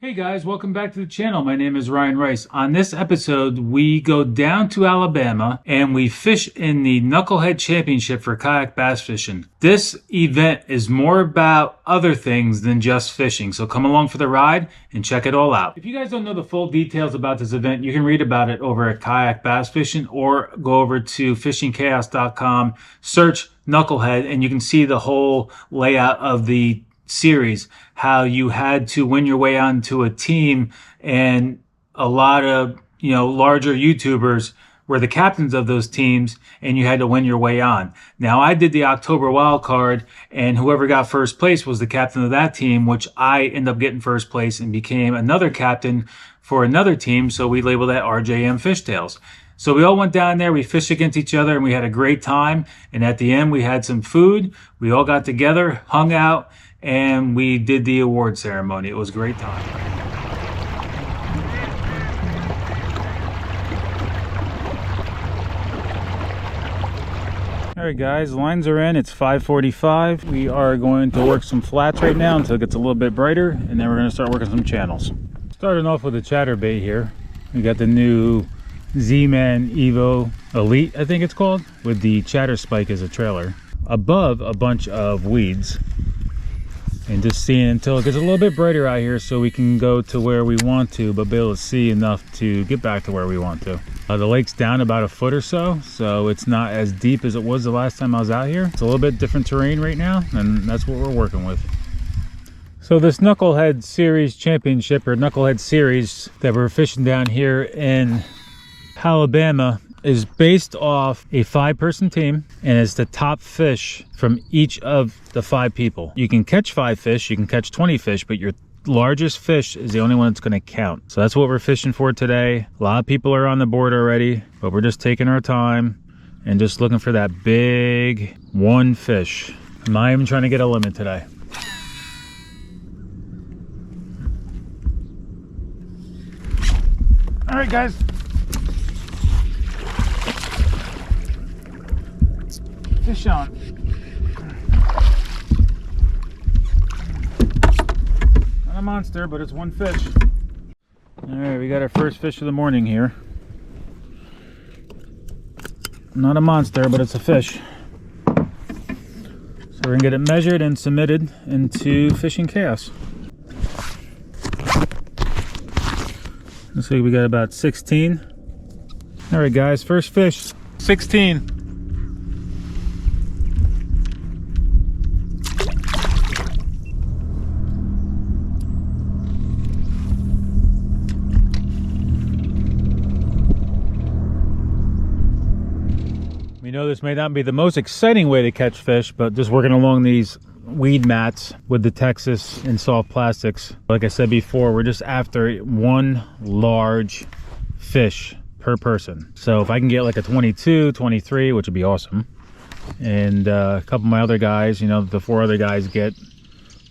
Hey guys, welcome back to the channel. My name is Ryan Rice. On this episode, we go down to Alabama and we fish in the Knuckled Championship for kayak bass fishing. This event is more about other things than just fishing, so come along for the ride and check it all out. If you guys don't know the full details about this event, you can read about it over at Kayak Bass Fishing or go over to fishingchaos.com, search Knucklehead, and you can see the whole layout of the series, how you had to win your way onto a team, and a lot of larger YouTubers were the captains of those teams, and you had to win your way on. Now I did the October wild card, and whoever got first place was the captain of that team, which I ended up getting first place and became another captain for another team, so we labeled that RJM Fishtails. So we all went down there, we fished against each other, and we had a great time. And at the end, we had some food. We all got together, hung out, and we did the award ceremony. It was a great time. All right, guys, lines are in. It's 5:45. We are going to work some flats right now until it gets a little bit brighter, and then we're going to start working some channels. Starting off with a chatterbait here. We got the new Z-Man Evo Elite, I think it's called, with the chatter spike as a trailer above a bunch of weeds, and just seeing until it gets a little bit brighter out here so we can go to where we want to, but be able to see enough to get back to where we want to. The lake's down about a foot or so, so it's not as deep as it was the last time I was out here. It's a little bit different terrain right now, and that's what we're working with. So this Knucklehead Series Championship, or Knucklehead Series, that we're fishing down here in Alabama, is based off a 5-person team, and it's the top fish from each of the 5 people. You can catch 5 fish, you can catch 20 fish, but your largest fish is the only one that's going to count. So that's what we're fishing for today. A lot of people are on the board already, but we're just taking our time and just looking for that big one fish. I'm not even trying to get a limit today. All right, guys. Fish on. Not a monster, but it's one fish. All right, we got our first fish of the morning here. Not a monster, but it's a fish. So we're gonna get it measured and submitted into Fishing Chaos. Looks like we got about 16. All right, guys, first fish, 16. We know this may not be the most exciting way to catch fish, but just working along these weed mats with the Texas and soft plastics. Like I said before, we're just after one large fish per person. So if I can get like a 22, 23, which would be awesome. And a couple of my other guys, the 4 other guys get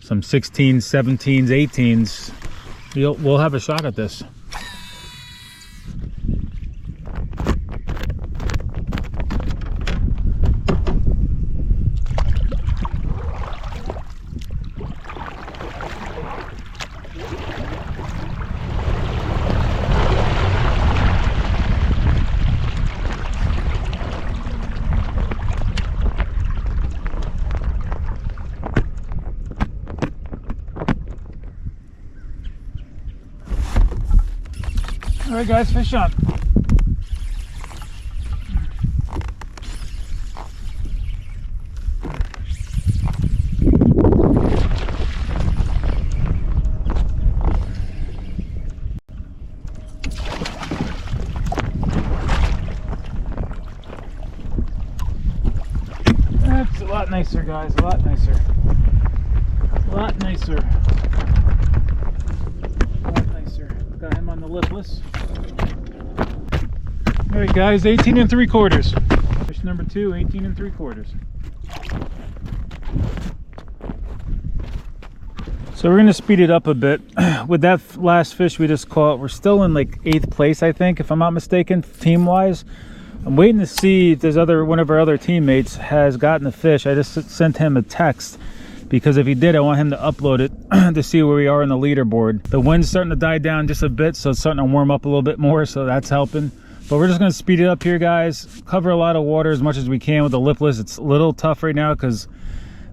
some 16s, 17s, 18s, we'll have a shot at this. All right, guys, fish on. That's a lot nicer, guys, a lot nicer. A lot nicer. Got him on the lipless. All right, guys, 18 3/4. Fish number 2, 18 3/4. So we're going to speed it up a bit. With that last fish we just caught, we're still in like 8th place, I think, if I'm not mistaken, team-wise. I'm waiting to see if there's one of our other teammates has gotten the fish. I just sent him a text because if he did, I want him to upload it to see where we are on the leaderboard. The wind's starting to die down just a bit, so it's starting to warm up a little bit more, so that's helping. But we're just going to speed it up here, guys. Cover a lot of water as much as we can with the lipless. It's a little tough right now because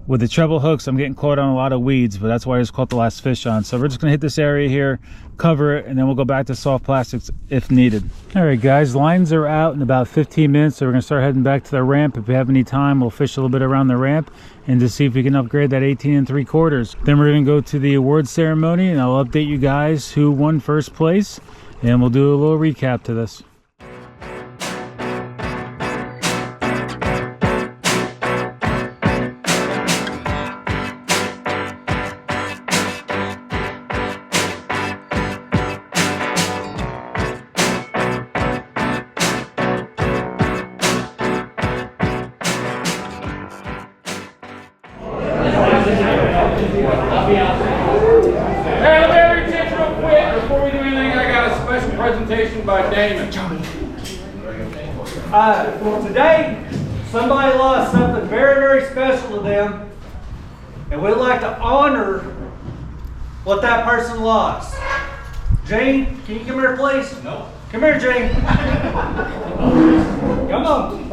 with the treble hooks, I'm getting caught on a lot of weeds, but that's why I just caught the last fish on. So we're just gonna hit this area here, cover it, and then we'll go back to soft plastics if needed. All right, guys, lines are out in about 15 minutes, so we're gonna start heading back to the ramp. If we have any time, we'll fish a little bit around the ramp and to see if we can upgrade that 18 3/4. Then we're gonna go to the award ceremony, and I'll update you guys who won first place, and we'll do a little recap to this. Presentation by Damon. Today, somebody lost something very, very special to them, and we'd like to honor what that person lost. Jane, can you come here, please? No. Come here, Jane. Come on.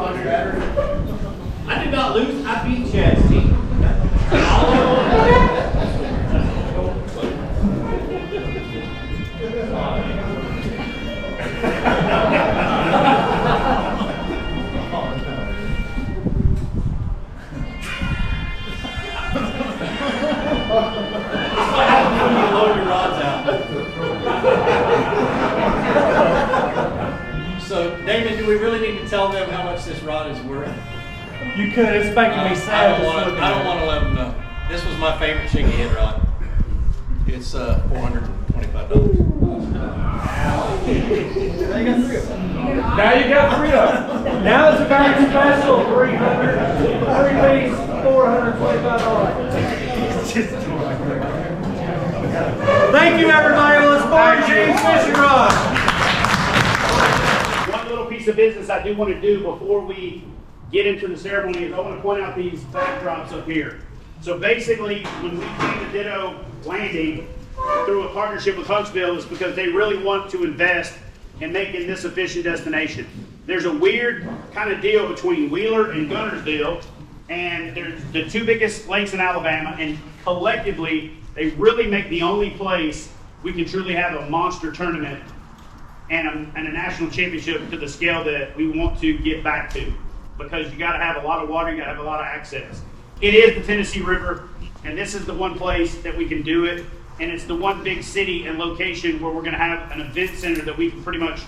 I did not lose. I beat Chad's team. So, Damon, do we really need to tell them how much this rod is worth? You could. It's making me sad. I don't want to let them know. This was my favorite chicken head rod. It's $425. Now you got 3 of them. Now it's a very special 300, 3 piece, $425. Thank you, everybody. Let's board James fishing rod. One little piece of business I do want to do before we get into the ceremony is I want to point out these backdrops up here. So basically, when we came to Ditto Landing through a partnership with Huntsville, is because they really want to invest in making this a fishing destination. There's a weird kind of deal between Wheeler and Guntersville, and they're the 2 biggest lakes in Alabama, and collectively, they really make the only place we can truly have a monster tournament and a national championship to the scale that we want to get back to. Because you gotta have a lot of water, you gotta have a lot of access. It is the Tennessee River, and this is the one place that we can do it, and it's the one big city and location where we're gonna have an event center that we can pretty much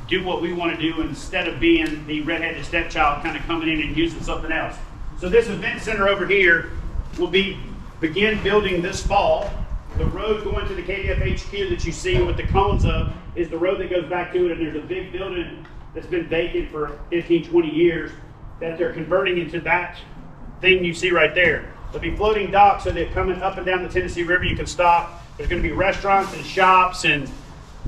do what we wanna do instead of being the redheaded stepchild kind of coming in and using something else. So this event center over here will begin building this fall. The road going to the KDF HQ that you see with the cones up is the road that goes back to it, and there's a big building that's been vacant for 15, 20 years that they're converting into that thing you see right there. There'll be floating docks so that coming up and down the Tennessee River you can stop. There's going to be restaurants and shops and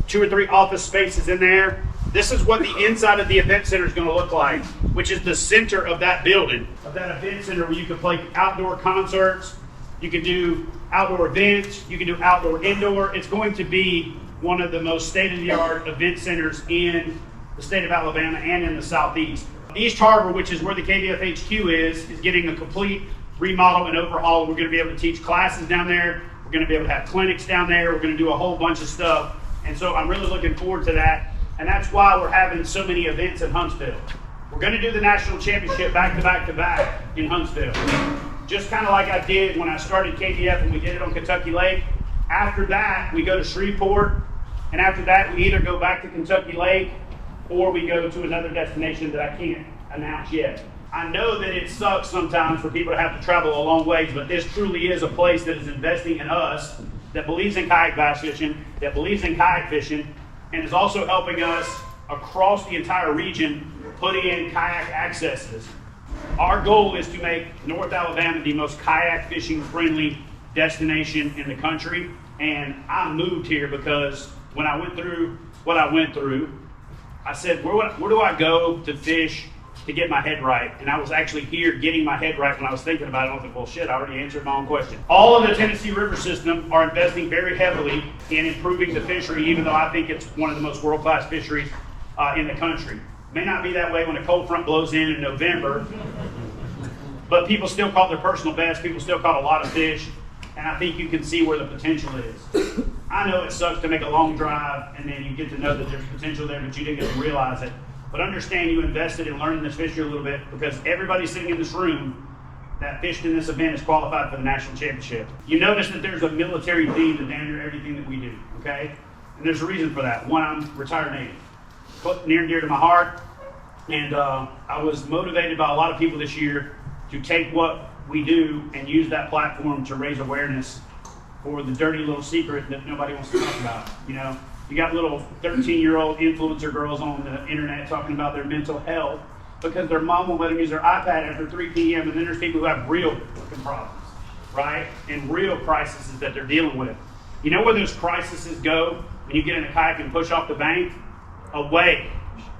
2 or 3 office spaces in there. This is what the inside of the event center is going to look like, which is the center of that building, of that event center where you can play outdoor concerts, you can do outdoor events, you can do outdoor, indoor. It's going to be one of the most state-of-the-art event centers in the state of Alabama and in the Southeast. East Harbor, which is where the KDF HQ is getting a complete remodel and overhaul. We're going to be able to teach classes down there. We're going to be able to have clinics down there. We're going to do a whole bunch of stuff. And so I'm really looking forward to that. And that's why we're having so many events in Huntsville. We're going to do the national championship back to back to back in Huntsville. Just kind of like I did when I started KDF and we did it on Kentucky Lake. After that, we go to Shreveport. And after that, we either go back to Kentucky Lake or we go to another destination that I can't announce yet. I know that it sucks sometimes for people to have to travel a long ways, but this truly is a place that is investing in us, that believes in kayak bass fishing, that believes in kayak fishing, and is also helping us across the entire region put in kayak accesses. Our goal is to make North Alabama the most kayak fishing friendly destination in the country. And I moved here because when I went through what I went through, I said, where do I go to fish to get my head right. And I was actually here getting my head right when I was thinking about it. I was like, well, shit, I already answered my own question. All of the Tennessee River system are investing very heavily in improving the fishery, even though I think it's one of the most world-class fisheries in the country. May not be that way when a cold front blows in November, but people still caught their personal best. People still caught a lot of fish, and I think you can see where the potential is. I know it sucks to make a long drive, and then you get to know that there's potential there, but you didn't get to realize it. But understand you invested in learning this fishery a little bit, because everybody sitting in this room that fished in this event is qualified for the national championship. You notice that there's a military theme to damn near everything that we do, okay? And there's a reason for that. One, I'm retired Navy. Near and dear to my heart. And I was motivated by a lot of people this year to take what we do and use that platform to raise awareness for the dirty little secret that nobody wants to talk about. You know, you got little 13-year-old influencer girls on the internet talking about their mental health because their mom won't let them use their iPad after 3 p.m. And then there's people who have real fucking problems, right? And real crises that they're dealing with. You know where those crises go when you get in a kayak and push off the bank? Away.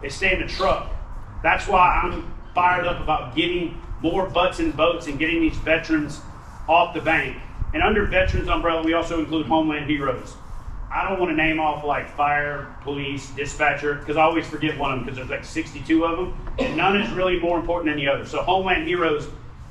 They stay in the truck. That's why I'm fired up about getting more butts in boats and getting these veterans off the bank. And under veterans umbrella, we also include homeland heroes. I don't want to name off like fire, police, dispatcher, because I always forget one of them because there's like 62 of them, and none is really more important than the other. So homeland heroes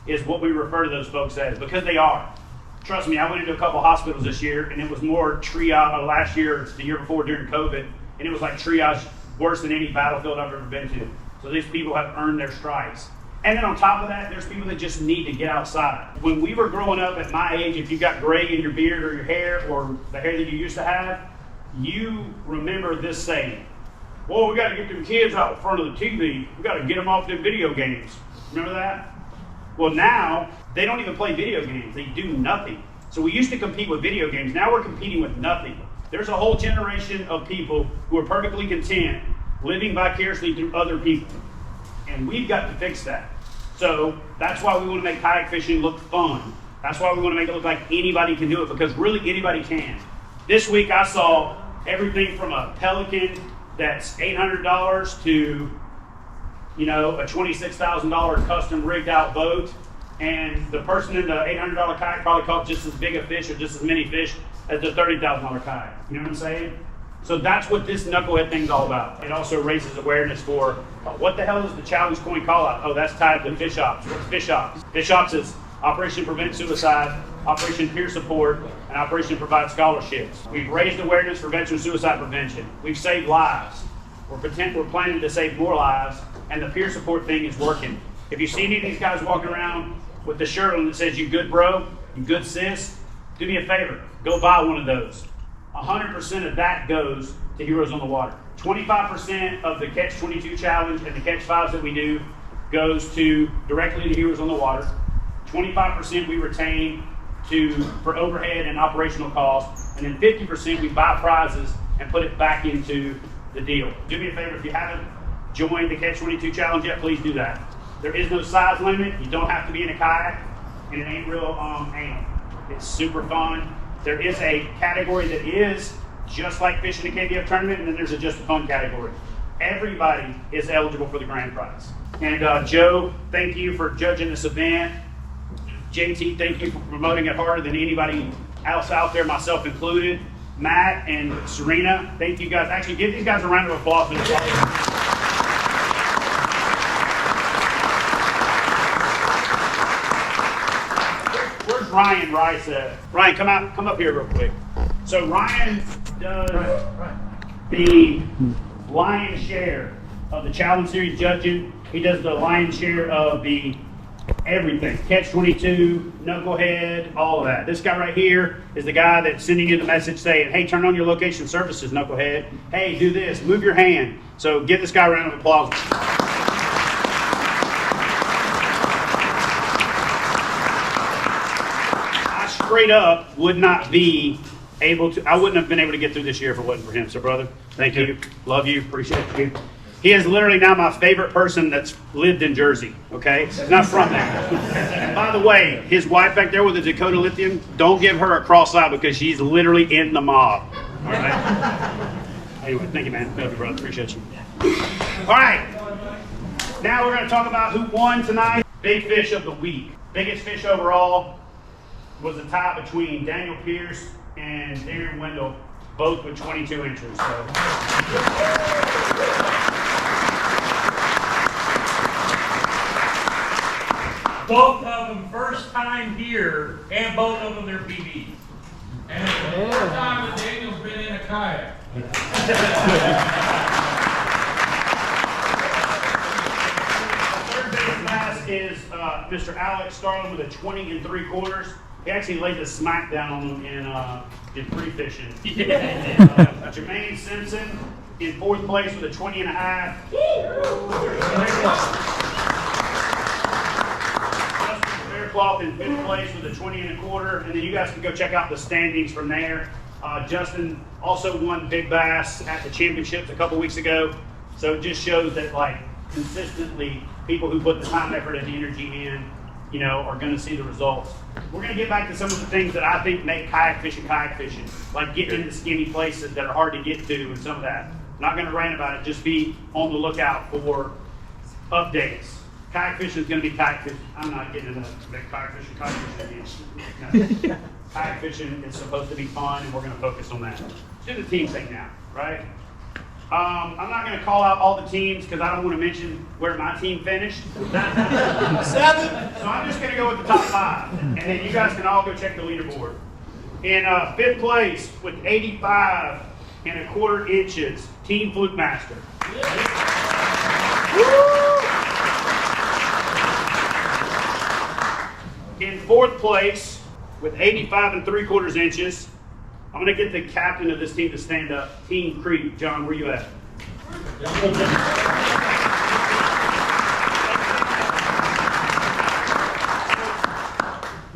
is what we refer to those folks as, because they are. Trust me, I went into a couple hospitals this year, and it was more triage last year, the year before during COVID, and it was like triage worse than any battlefield I've ever been to. So these people have earned their stripes. And then on top of that, there's people that just need to get outside. When we were growing up at my age, if you got gray in your beard or your hair or the hair that you used to have, you remember this saying, well, we got to get them kids out in front of the TV. We got to get them off them video games. Remember that? Well, now they don't even play video games. They do nothing. So we used to compete with video games. Now we're competing with nothing. There's a whole generation of people who are perfectly content living vicariously through other people. And we've got to fix that. So that's why we want to make kayak fishing look fun. That's why we want to make it look like anybody can do it, because really anybody can. This week I saw everything from a Pelican that's $800 to, you know, a $26,000 custom rigged out boat. And the person in the $800 kayak probably caught just as big a fish or just as many fish as the $30,000 kayak. You know what I'm saying? So that's what this knucklehead thing's all about. It also raises awareness for what the hell is the challenge coin call out? Oh, that's tied to fish ops. What's fish ops? Fish ops is Operation Prevent Suicide, Operation Peer Support, and Operation Provide Scholarships. We've raised awareness for veteran suicide prevention. We've saved lives. We're planning to save more lives, and the peer support thing is working. If you see any of these guys walking around with the shirt on that says, "You good bro, you good sis," do me a favor, go buy one of those. 100% of that goes to Heroes on the Water. 25% of the Catch 22 challenge and the Catch 5s that we do goes directly to Heroes on the Water. 25% we retain for overhead and operational costs, and then 50% we buy prizes and put it back into the deal. Do me a favor, if you haven't joined the Catch 22 challenge yet, please do that. There is no size limit. You don't have to be in a kayak, and it ain't real anal. It's super fun. There is a category that is just like fishing a KBF tournament, and then there's a just for fun category. Everybody is eligible for the grand prize. And Joe, thank you for judging this event. JT, thank you for promoting it harder than anybody else out there, myself included. Matt and Serena, thank you guys. Actually, give these guys a round of applause for this. Ryan Rice. Ryan, come up here real quick. So Ryan does the lion's share of the challenge series judging. He does the lion's share of the everything. Catch 22, Knucklehead, all of that. This guy right here is the guy that's sending you the message saying, hey, turn on your location services, Knucklehead. Hey, do this, move your hand. So give this guy a round of applause. Straight up would not be able to, I wouldn't have been able to get through this year if it wasn't for him. So brother, thank you. Love you. Appreciate you. He is literally now my favorite person that's lived in Jersey. Okay. He's not from there. And by the way, his wife back there with the Dakota Lithium, don't give her a cross eye because she's literally in the mob. All right. Anyway, thank you, man. Love you, brother. Appreciate you. All right. Now we're going to talk about who won tonight. Big fish of the week. Biggest fish overall was a tie between Daniel Pierce and Darren Wendell, both with 22 inches. So. Both of them first time here, and both of them their PBs. And it's the first time that Daniel's been in a kayak. Third base bass is Mr. Alex Starlin with a 20 3/4. He actually laid the smack down on them in pre-fishing. Jermaine Simpson in 4th place with a 20 1/2. Cloth in 5th place with a 20 1/4, and then you guys can go check out the standings from there. Justin also won big bass at the championships a couple weeks ago, so it just shows that like consistently people who put the time, effort, and the energy in, you know, are going to see the results. We're going to get back to some of the things that I think make kayak fishing, like getting into skinny places that are hard to get to and some of that. I'm not going to rant about it, just be on the lookout for updates. Kayak fishing is going to be kayak fishing. I'm not getting into kayak fishing again. No. Kayak fishing is supposed to be fun, and we're going to focus on that. Let's do the team thing now, right? I'm not going to call out all the teams because I don't want to mention where my team finished. 7. So I'm just going to go with the top 5, and then you guys can all go check the leaderboard. In 5th place with 85 1/4 inches, Team Fluke Master. In 4th place with 85 3/4 inches, I'm going to get the captain of this team to stand up. Team Creek. John, where you at?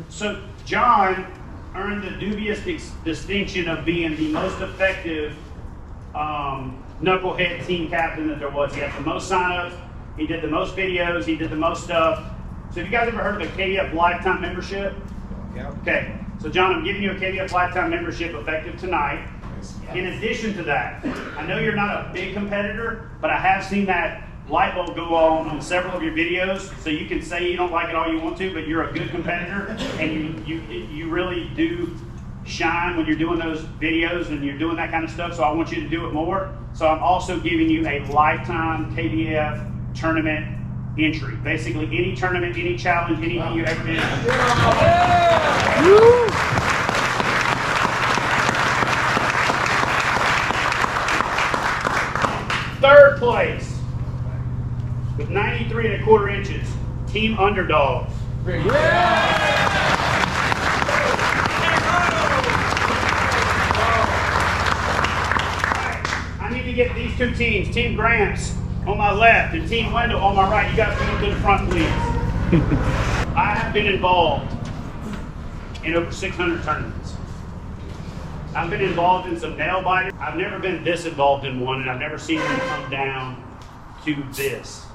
So John earned the dubious distinction of being the most effective knucklehead team captain that there was. He had the most signups, he did the most videos, he did the most stuff. So have you guys ever heard of a KDF lifetime membership? Yeah. Okay, so John, I'm giving you a KDF lifetime membership effective tonight. In addition to that, I know you're not a big competitor, but I have seen that light bulb go on several of your videos, so you can say you don't like it all you want to, but you're a good competitor, and you really do shine when you're doing those videos and you're doing that kind of stuff, so I want you to do it more. So I'm also giving you a lifetime KDF tournament entry. Basically, any tournament, any challenge, anything you ever did. Third place with 93 1/4 inches, Team Underdogs. I need to get these two teams, Team Gramps on my left and Team Wendell on my right. You guys come to the front, please. I have been involved in over 600 tournaments. I've been involved in some nail biters. I've never been this involved in one, and I've never seen them come down to this.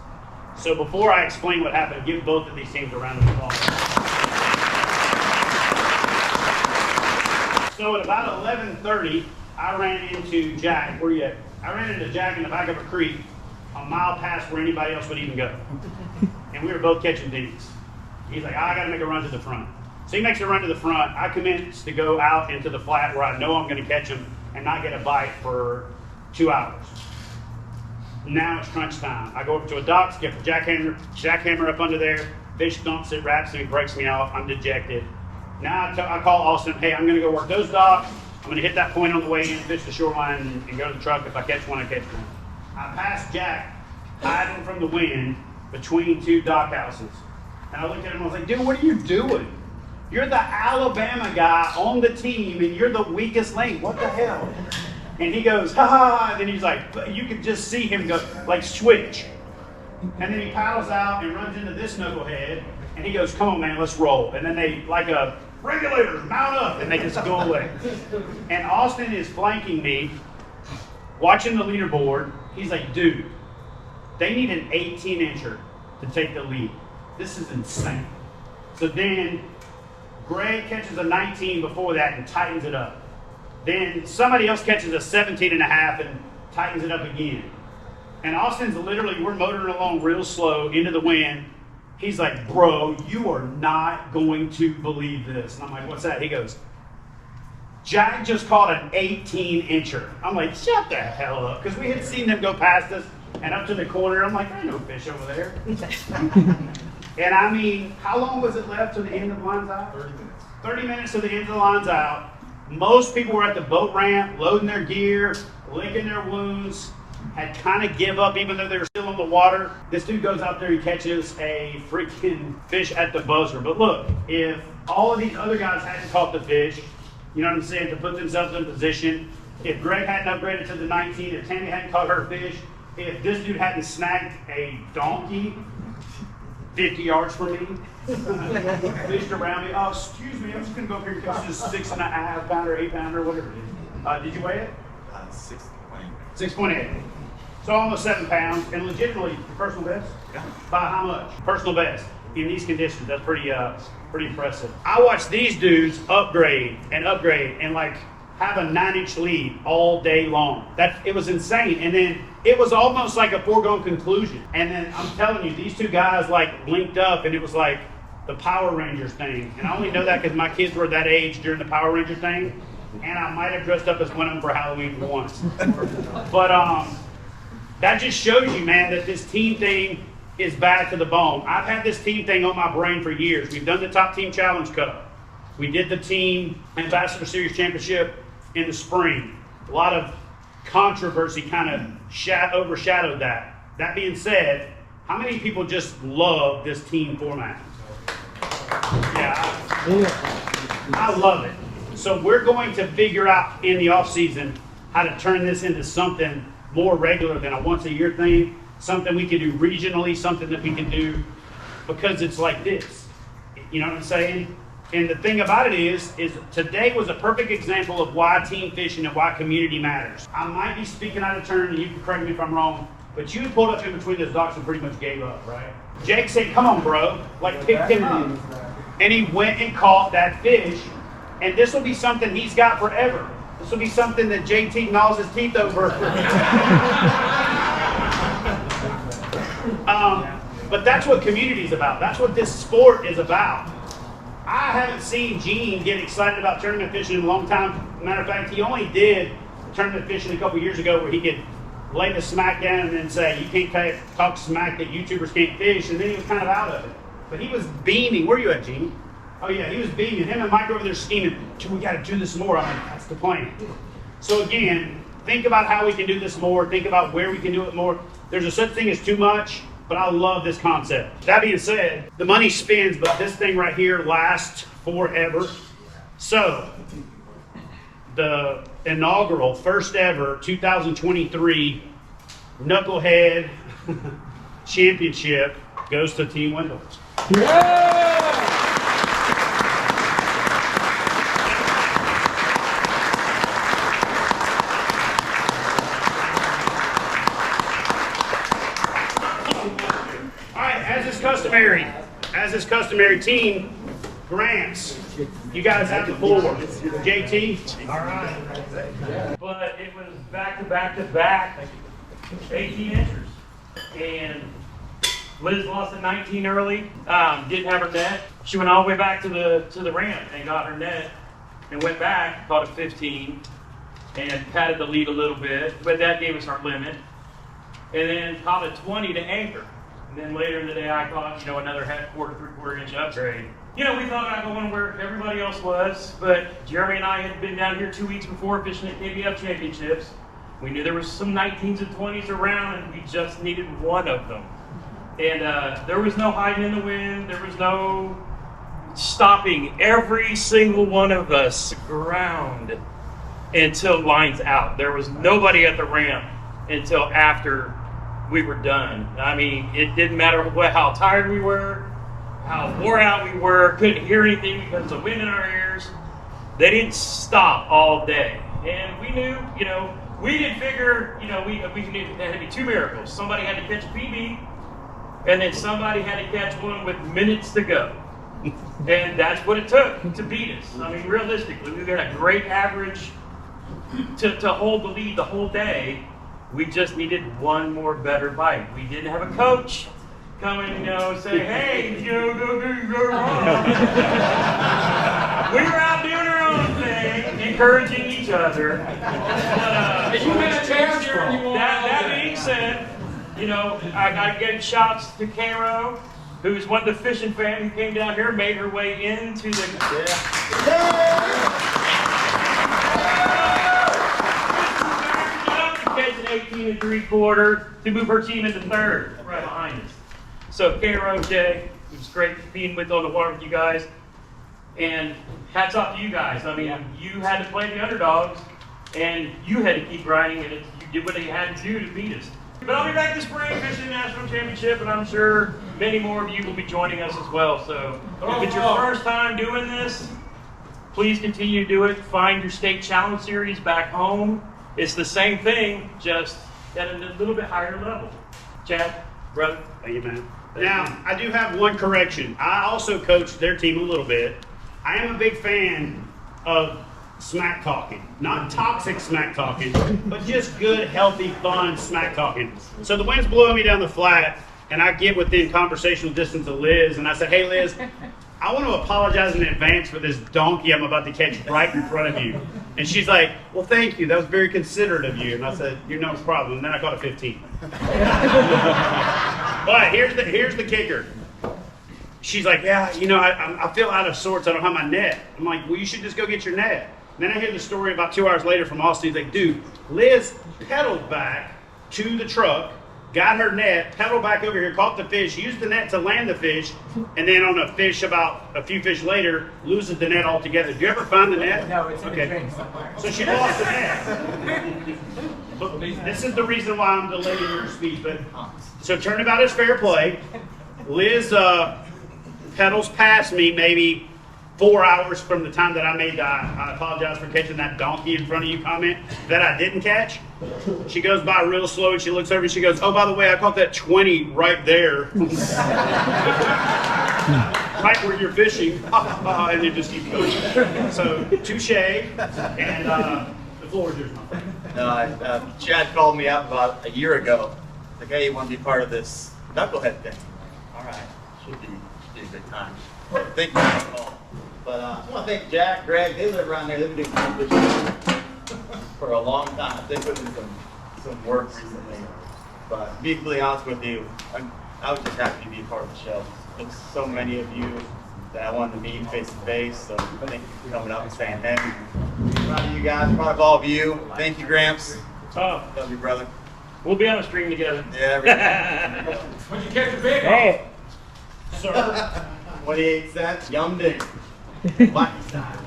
So before I explain what happened, give both of these teams a round of applause. So at about 11:30, I ran into Jack. Where you at? I ran into Jack in the back of a creek, a mile past where anybody else would even go. And we were both catching these. He's like, I gotta make a run to the front. So he makes a run to the front. I commence to go out into the flat where I know I'm gonna catch him and not get a bite for 2 hours. Now it's crunch time. I go over to a dock, get the jackhammer up under there, fish dumps it, wraps me, breaks me off, I'm dejected. Now I call Austin, hey, I'm gonna go work those docks. I'm gonna hit that point on the way in, fish the shoreline, and go to the truck. If I catch one, I catch one. I passed Jack hiding from the wind between 2 dock houses. And I looked at him and I was like, dude, what are you doing? You're the Alabama guy on the team and you're the weakest link. What the hell? And he goes, ha ha ha. And then he's like, you could just see him go, like, switch. And then he paddles out and runs into this knucklehead. And he goes, come on, man, let's roll. And then they, like a regulator, mount up. And they just go away. And Austin is flanking me, watching the leaderboard. He's like, dude, they need an 18-incher to take the lead. This is insane. So then Greg catches a 19 before that and tightens it up. Then somebody else catches a 17 1/2 and tightens it up again. And Austin's literally, we're motoring along real slow into the wind. He's like, bro, you are not going to believe this. And I'm like, what's that? He goes, Jack just caught an 18-incher. I'm like, shut the hell up. Because we had seen them go past us and up to the corner. I'm like, there ain't no fish over there. And I mean, how long was it left to the end of the line's out? 30 minutes. 30 minutes to the end of the line's out. Most people were at the boat ramp, loading their gear, licking their wounds, had kind of give up even though they were still in the water. This dude goes out there and catches a freaking fish at the buzzer. But look, if all of these other guys hadn't caught the fish, you know what I'm saying, to put themselves in position, if Greg hadn't upgraded to the 19, if Tammy hadn't caught her fish, if this dude hadn't snagged a donkey 50 yards from me, fished around me. Oh, excuse me, I'm just going to go up here and catch this 6.5 pounder, 8 pounder, whatever it is. Did you weigh it? 6.8. 6.8. So almost 7 pounds, and legitimately, your personal best? Yeah. By how much? Personal best in these conditions. That's pretty impressive. I watched these dudes upgrade and like have a 9-inch lead all day long. It was insane. And then it was almost like a foregone conclusion. And then I'm telling you, these two guys like linked up, and it was like the Power Rangers thing. And I only know that because my kids were that age during the Power Ranger thing, and I might have dressed up as one of them for Halloween once. But that just shows you, man, that this team thing is bad to the bone. I've had this team thing on my brain for years. We've done the Top Team Challenge Cup. We did the Team Ambassador Series Championship in the spring. A lot of controversy kind of overshadowed that. That being said, how many people just love this team format? Yeah, I love it. So we're going to figure out in the off season how to turn this into something more regular than a once a year thing, something we can do regionally, something that we can do because it's like this. You know what I'm saying? And the thing about it is today was a perfect example of why team fishing and why community matters. I might be speaking out of turn, and you can correct me if I'm wrong, but you pulled up in between those docks and pretty much gave up, right? Jake said, come on, bro, like pick him up. And he went and caught that fish, and this will be something he's got forever. This will be something that JT gnaws his teeth over. But that's what community is about. That's what this sport is about. I haven't seen Gene get excited about tournament fishing in a long time. Matter of fact, he only did tournament fishing a couple years ago where he could lay the smack down and then say, you can't talk smack that YouTubers can't fish, and then he was kind of out of it. But he was beaming. Where are you at, Gene? Oh yeah, he was beaming. Him and Mike over there scheming, we got to do this more. I'm like, that's the plan. So again, think about how we can do this more. Think about where we can do it more. There's a such thing as too much, but I love this concept. That being said, the money spins, but this thing right here lasts forever. So, the inaugural, first ever 2023 Knucklehead Championship goes to Team Wendell. Yeah! As is customary, team grants. You guys have the floor. JT. All right. But it was back to back to back 18 inches. And Liz lost at 19 early. Didn't have her net. She went all the way back to the ramp and got her net and went back, caught a 15, and patted the lead a little bit. But that gave us our limit. And then caught a 20 to anchor. And then later in the day, I caught, another quarter, 3/4 inch upgrade. We thought about going where everybody else was, but Jeremy and I had been down here 2 weeks before fishing at KBF Championships. We knew there was some 19s and 20s around, and we just needed one of them. And there was no hiding in the wind. There was no stopping every single one of us ground until line's out. There was nobody at the ramp until after we were done. I mean, it didn't matter how tired we were, how wore out we were, couldn't hear anything because of the wind in our ears. They didn't stop all day. And we knew, we didn't figure, we knew there had to be two miracles. Somebody had to catch a PB, and then somebody had to catch one with minutes to go. And that's what it took to beat us. I mean, realistically, we got a great average to hold the lead the whole day. We just needed one more better bite. We didn't have a coach come and, say, hey, go. We were out doing our own thing, encouraging each other. But, You had a chance for him. that being said, I got to give shouts to Caro, who's one of the fishing fam who came down here, made her way into the. Catching 18 3/4 to move her team into third, right behind us. So Caro, Jay, it was great being on the water with you guys, and hats off to you guys. I mean, you had to play the underdogs, and you had to keep grinding, and you did what you had to do to beat us. But I'll be back this spring fishing the National Championship, and I'm sure many more of you will be joining us as well. So if it's your first time doing this, please continue to do it. Find your state challenge series back home. It's the same thing, just at a little bit higher level. Chad, brother. Thank you, man. Now, I do have one correction. I also coached their team a little bit. I am a big fan of smack talking. Not toxic smack talking, but just good, healthy, fun smack talking. So the wind's blowing me down the flat, and I get within conversational distance of Liz, and I said, hey, Liz, I want to apologize in advance for this donkey I'm about to catch right in front of you. And she's like, well, thank you. That was very considerate of you. And I said, you're no problem. And then I caught a 15. But here's the kicker. She's like, yeah, I feel out of sorts. I don't have my net. I'm like, well, you should just go get your net. And then I hear the story about 2 hours later from Austin. He's like, dude, Liz pedaled back to the truck, got her net, pedaled back over here, caught the fish, used the net to land the fish, and then on a few fish later, loses the net altogether. Did you ever find the net? No, it's in the drink somewhere. So she lost the net. But this is the reason why I'm delaying your speech. But so turnabout is fair play. Liz pedals past me maybe 4 hours from the time that I made I apologize for catching that donkey in front of you comment that I didn't catch. She goes by real slow and she looks over and she goes, oh, by the way, I caught that 20 right there. Right where you're fishing. And they just keep going. So, touche. And the floor is yours, my friend. No, Chad called me up about a year ago. Like, hey, you want to be part of this Knucklehead thing? All right, should be a good time. Thank you for the call. But I want to thank Jack, Greg. They live around there. They've been doing competition for a long time. They put in some work recently. But to be completely honest with you, I was just happy to be a part of the show. There's so many of you that I wanted to meet face to face. So thank you for coming up and saying hey. Proud of you guys, proud of all of you. Thank you, Gramps. Oh, Love you, brother. we'll be on a stream together. Yeah, everything. When'd you catch a big one? Sir. 28 cents, yum ding. Lucky style.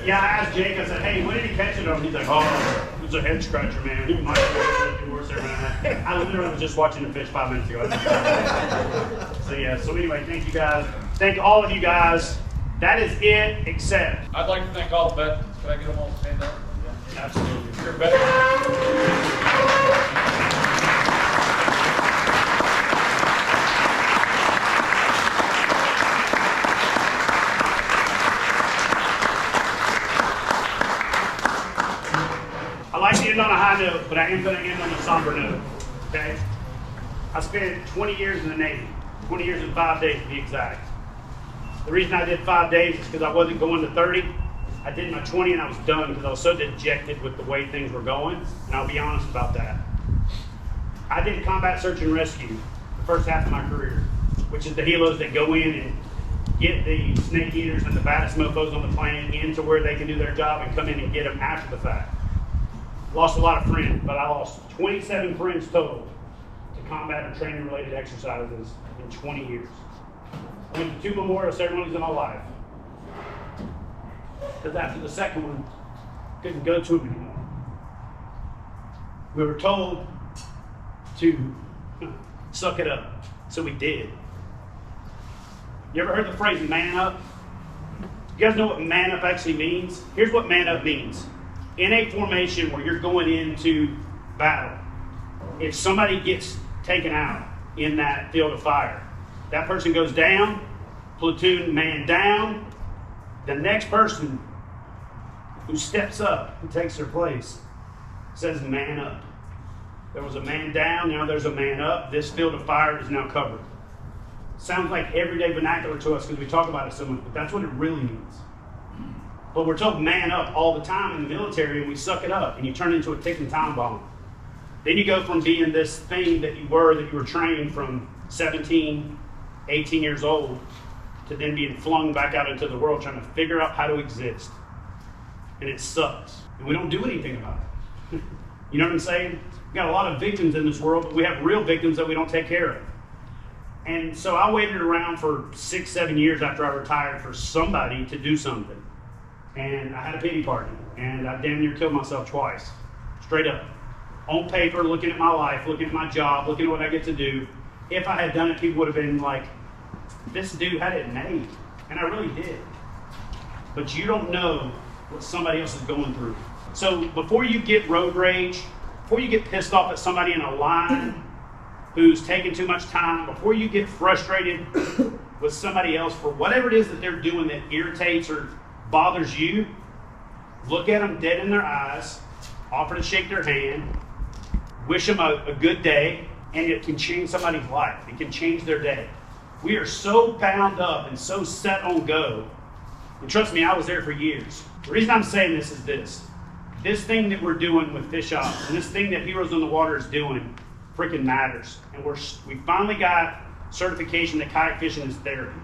Yeah, I asked Jake, I said, hey, when did he catch it on? He's like, oh, it was a head scratcher, man. He might have been worse there, man. I literally was just watching the fish 5 minutes ago. So anyway, thank you guys. Thank all of you guys. That is it, except. I'd like to thank all the veterans. Can I get them all to stand up? Absolutely. You're a veteran. I like to end on a high note, but I am going to end on a somber note, okay? I spent 20 years in the Navy, 20 years and 5 days to be exact. The reason I did 5 days is because I wasn't going to 30. I did my 20 and I was done because I was so dejected with the way things were going, and I'll be honest about that. I did combat search and rescue the first half of my career, which is the helos that go in and get the snake eaters and the baddest mofos on the planet into where they can do their job and come in and get them after the fact. Lost a lot of friends, but I lost 27 friends total to combat or training related exercises in 20 years. I went to 2 memorial ceremonies in my life. Because after the second one, couldn't go to them anymore. We were told to suck it up, so we did. You ever heard the phrase man up? You guys know what man up actually means? Here's what man up means. In a formation where you're going into battle, if somebody gets taken out in that field of fire, that person goes down, platoon man down, the next person who steps up and takes their place says, man up. There was a man down, now there's a man up. This field of fire is now covered. Sounds like everyday vernacular to us because we talk about it so much, but that's what it really means. But we're told man up all the time in the military, and we suck it up, and you turn into a ticking time bomb. Then you go from being this thing that you were trained from 17, 18 years old, to then being flung back out into the world trying to figure out how to exist. And it sucks. And we don't do anything about it. You know what I'm saying? We've got a lot of victims in this world, but we have real victims that we don't take care of. And so I waited around for 6, 7 years after I retired for somebody to do something. And I had a pity party, and I damn near killed myself twice. Straight up. On paper, looking at my life, looking at my job, looking at what I get to do. If I had done it, people would have been like, this dude had it made. And I really did. But you don't know what somebody else is going through. So before you get road rage, before you get pissed off at somebody in a line who's taking too much time, before you get frustrated with somebody else for whatever it is that they're doing that irritates or bothers you, look at them dead in their eyes, offer to shake their hand, wish them a good day, and it can change somebody's life. It can change their day. We are so bound up and so set on go. And trust me, I was there for years. The reason I'm saying this is this. This thing that we're doing with Fish Ops and this thing that Heroes on the Water is doing freaking matters. And we finally got certification that kayak fishing is therapy.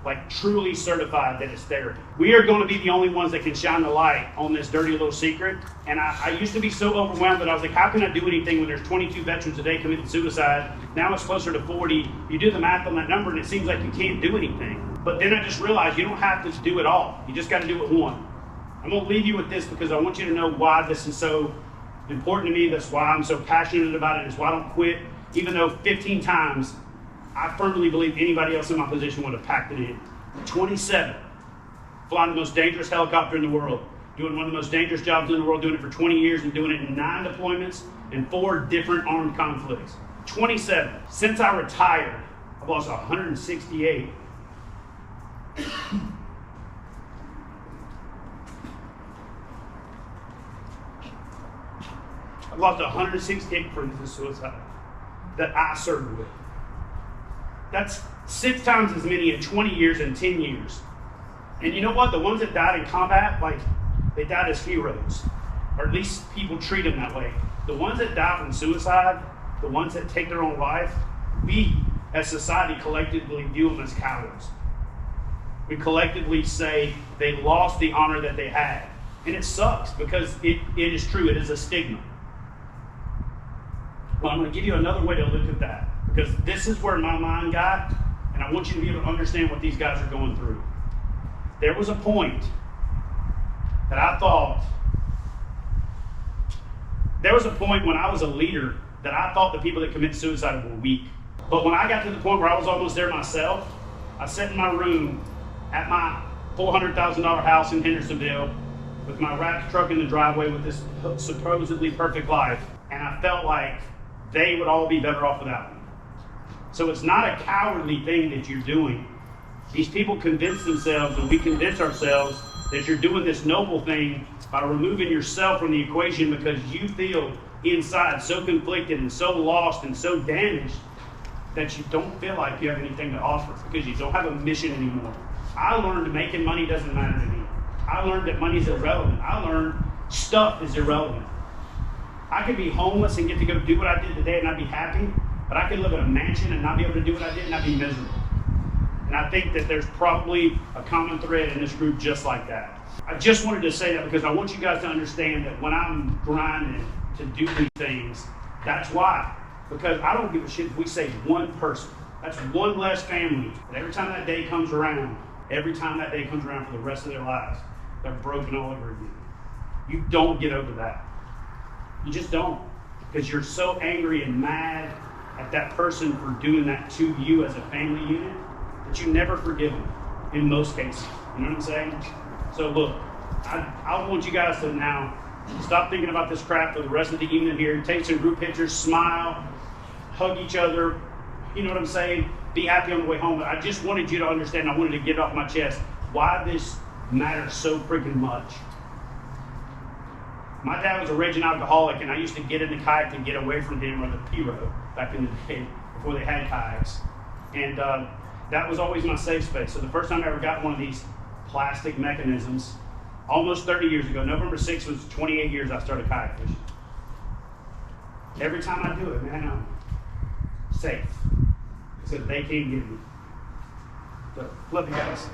Like truly certified that it's therapy. We are going to be the only ones that can shine the light on this dirty little secret. And I used to be so overwhelmed that I was like, how can I do anything when there's 22 veterans a day committing suicide? Now it's closer to 40. You do the math on that number and it seems like you can't do anything. But then I just realized you don't have to do it all. You just got to do it one. I'm going to leave you with this because I want you to know why this is so important to me. That's why I'm so passionate about it. It's why I don't quit. Even though 15 times I firmly believe anybody else in my position would have packed it in. 27, flying the most dangerous helicopter in the world, doing one of the most dangerous jobs in the world, doing it for 20 years and doing it in 9 deployments and 4 different armed conflicts. 27. Since I retired, I've lost 168. I've lost 168 friends to suicide that I served with. That's 6 times as many in 20 years and 10 years. And you know what? The ones that died in combat, like, they died as heroes. Or at least people treat them that way. The ones that die from suicide, the ones that take their own life, we as society collectively view them as cowards. We collectively say they lost the honor that they had. And it sucks because it is true. It is a stigma. Well, I'm going to give you another way to look at that. Because this is where my mind got, and I want you to be able to understand what these guys are going through. There was a point that I thought, there was a point when I was a leader that I thought the people that commit suicide were weak. But when I got to the point where I was almost there myself, I sat in my room at my $400,000 house in Hendersonville with my wrapped truck in the driveway with this supposedly perfect life, and I felt like they would all be better off without me. So it's not a cowardly thing that you're doing. These people convince themselves, and we convince ourselves, that you're doing this noble thing by removing yourself from the equation because you feel inside so conflicted and so lost and so damaged that you don't feel like you have anything to offer because you don't have a mission anymore. I learned making money doesn't matter to me. I learned that money's irrelevant. I learned stuff is irrelevant. I could be homeless and get to go do what I did today and I'd be happy, but I could live in a mansion and not be able to do what I did and I'd be miserable. And I think that there's probably a common thread in this group just like that. I just wanted to say that because I want you guys to understand that when I'm grinding to do these things, that's why. Because I don't give a shit if we save one person. That's one less family. And every time that day comes around for the rest of their lives, they're broken all over again. You don't get over that. You just don't. Because you're so angry and mad at that person for doing that to you as a family unit that you never forgive them in most cases. You know what I'm saying? So look, I want you guys to now stop thinking about this crap for the rest of the evening here. Take some group pictures, smile, hug each other. You know what I'm saying? Be happy on the way home. But I just wanted you to understand, I wanted to get off my chest why this matters so freaking much. My dad was a raging alcoholic, and I used to get in the kayak to get away from him, or the P-row, back in the day, before they had kayaks. And that was always my safe space. So the first time I ever got one of these plastic mechanisms, almost 30 years ago, November 6th was 28 years I started kayak fishing. Every time I do it, man, I'm safe. So they can't get me. So, love you guys.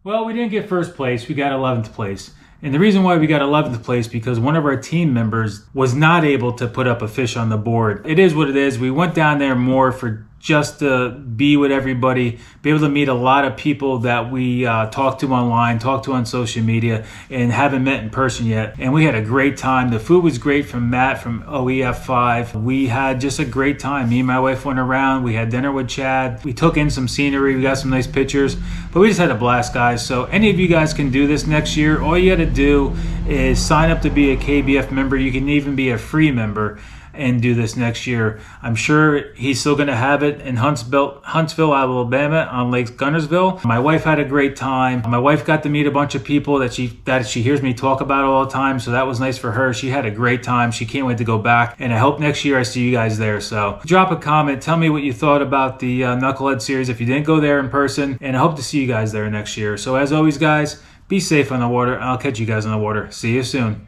Well, we didn't get first place, we got 11th place. And the reason why we got 11th place, because one of our team members was not able to put up a fish on the board. It is what it is. We went down there more for just to be with everybody, be able to meet a lot of people that we talk to online, talk to on social media, and haven't met in person yet. And we had a great time. The food was great from Matt from OEF5. We had just a great time. Me and my wife went around. We had dinner with Chad. We took in some scenery. We got some nice pictures. But we just had a blast, guys. So any of you guys can do this next year. All you got to do is sign up to be a KBF member. You can even be a free member and do this next year. I'm sure he's still going to have it in Huntsville, Alabama on Lake Gunnersville. My wife had a great time. My wife got to meet a bunch of people that she hears me talk about all the time, so that was nice for her. She had a great time. She can't wait to go back, and I hope next year I see you guys there. So drop a comment. Tell me what you thought about the Knucklehead series if you didn't go there in person, and I hope to see you guys there next year. So as always, guys, be safe on the water, and I'll catch you guys on the water. See you soon.